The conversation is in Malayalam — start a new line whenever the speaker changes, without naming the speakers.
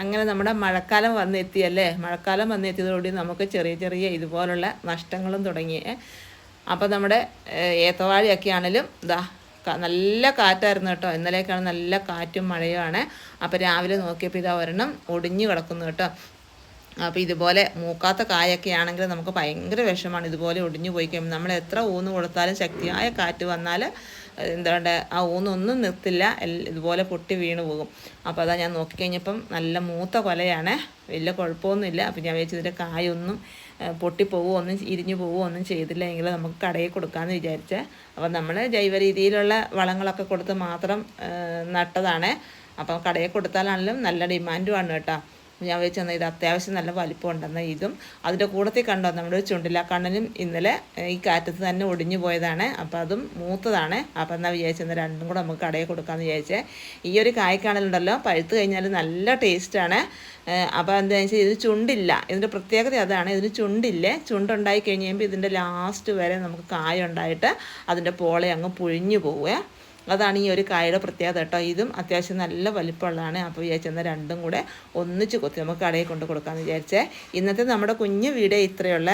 അങ്ങനെ നമ്മുടെ മഴക്കാലം വന്നെത്തിയല്ലേ. മഴക്കാലം വന്നെത്തിയതോടുകൂടി നമുക്ക് ചെറിയ ചെറിയ ഇതുപോലുള്ള നഷ്ടങ്ങളും തുടങ്ങി. അപ്പോൾ നമ്മുടെ ഏത്തവാഴയൊക്കെ ആണെങ്കിലും നല്ല കാറ്റായിരുന്നു കേട്ടോ. ഇന്നലെയൊക്കെയാണ് നല്ല കാറ്റും മഴയുമാണ്. അപ്പോൾ രാവിലെ നോക്കിയപ്പോൾ ഇതാ ഒരെണ്ണം ഒടിഞ്ഞു കിടക്കുന്നു കേട്ടോ. അപ്പോൾ ഇതുപോലെ മൂക്കാത്ത കായൊക്കെ ആണെങ്കിൽ നമുക്ക് ഭയങ്കര വിഷമാണ്. ഇതുപോലെ ഒടിഞ്ഞു പോയി കഴിയുമ്പോൾ നമ്മൾ എത്ര ഊന്ന് കൊടുത്താലും ശക്തിയായ കാറ്റ് വന്നാൽ എന്തുകൊണ്ട് ആ ഊന്നൊന്നും നിർത്തില്ല, ഇതുപോലെ പൊട്ടി വീണ് പോകും. അപ്പോൾ അതാ ഞാൻ നോക്കിക്കഴിഞ്ഞപ്പം നല്ല മൂത്ത കൊലയാണ്, വലിയ കുഴപ്പമൊന്നുമില്ല. അപ്പോൾ ഞാൻ വിചാരിച്ചു ഇതിൻ്റെ കായൊന്നും പൊട്ടിപ്പോവുകയോ ഒന്നും ഇരിഞ്ഞു പോവുകയോ ഒന്നും ചെയ്തില്ല എങ്കിൽ നമുക്ക് കടയിൽ കൊടുക്കാമെന്ന് വിചാരിച്ചേ. അപ്പോൾ നമ്മൾ ജൈവ രീതിയിലുള്ള വളങ്ങളൊക്കെ കൊടുത്ത് മാത്രം നട്ടതാണ്. അപ്പം കടയിൽ കൊടുത്താലാണെങ്കിലും നല്ല ഡിമാൻഡുമാണ് കേട്ടോ. ഞാൻ വെച്ചെന്നാൽ ഇത് അത്യാവശ്യം നല്ല വലിപ്പം ഉണ്ടെന്നാൽ ഇതും അതിൻ്റെ കൂടത്തിൽ കണ്ടോ നമ്മുടെ ചുണ്ടിലാക്കണ്ണനും ഇന്നലെ ഈ കാറ്റത്ത് തന്നെ ഒടിഞ്ഞു പോയതാണ്. അപ്പോൾ അതും മൂത്തതാണ്. അപ്പോൾ എന്നാൽ വിചാരിച്ചെന്നാൽ രണ്ടും കൂടെ നമുക്ക് കടയിൽ കൊടുക്കാമെന്ന് വിചാരിച്ചേ. ഈ ഒരു കായ്ക്കാണലുണ്ടല്ലോ പഴുത്ത് കഴിഞ്ഞാൽ നല്ല ടേസ്റ്റാണ്. അപ്പോൾ എന്താണെന്ന് വെച്ചാൽ ഇത് ചുണ്ടില്ല, ഇതിൻ്റെ പ്രത്യേകത അതാണ്, ഇതിന് ചുണ്ടില്ലേ. ചുണ്ടുണ്ടായി കഴിഞ്ഞ് കഴിയുമ്പോൾ ഇതിൻ്റെ ലാസ്റ്റ് വരെ നമുക്ക് കായ ഉണ്ടായിട്ട് അതിൻ്റെ പോളെ അങ്ങ് പൊഴിഞ്ഞു പോവുക. അതാണ് ഈ ഒരു കായയുടെ പ്രത്യേകത കേട്ടോ. ഇതും അത്യാവശ്യം നല്ല വലിപ്പമുള്ളതാണ്. അപ്പോൾ വിചാരിച്ചെന്നാൽ രണ്ടും കൂടെ ഒന്നിച്ച് കൊത്തി നമുക്ക് കടയിൽ കൊണ്ട് കൊടുക്കാമെന്ന് വിചാരിച്ചേ. ഇന്നത്തെ നമ്മുടെ കുഞ്ഞു വീഡിയോ ഇത്രയുള്ള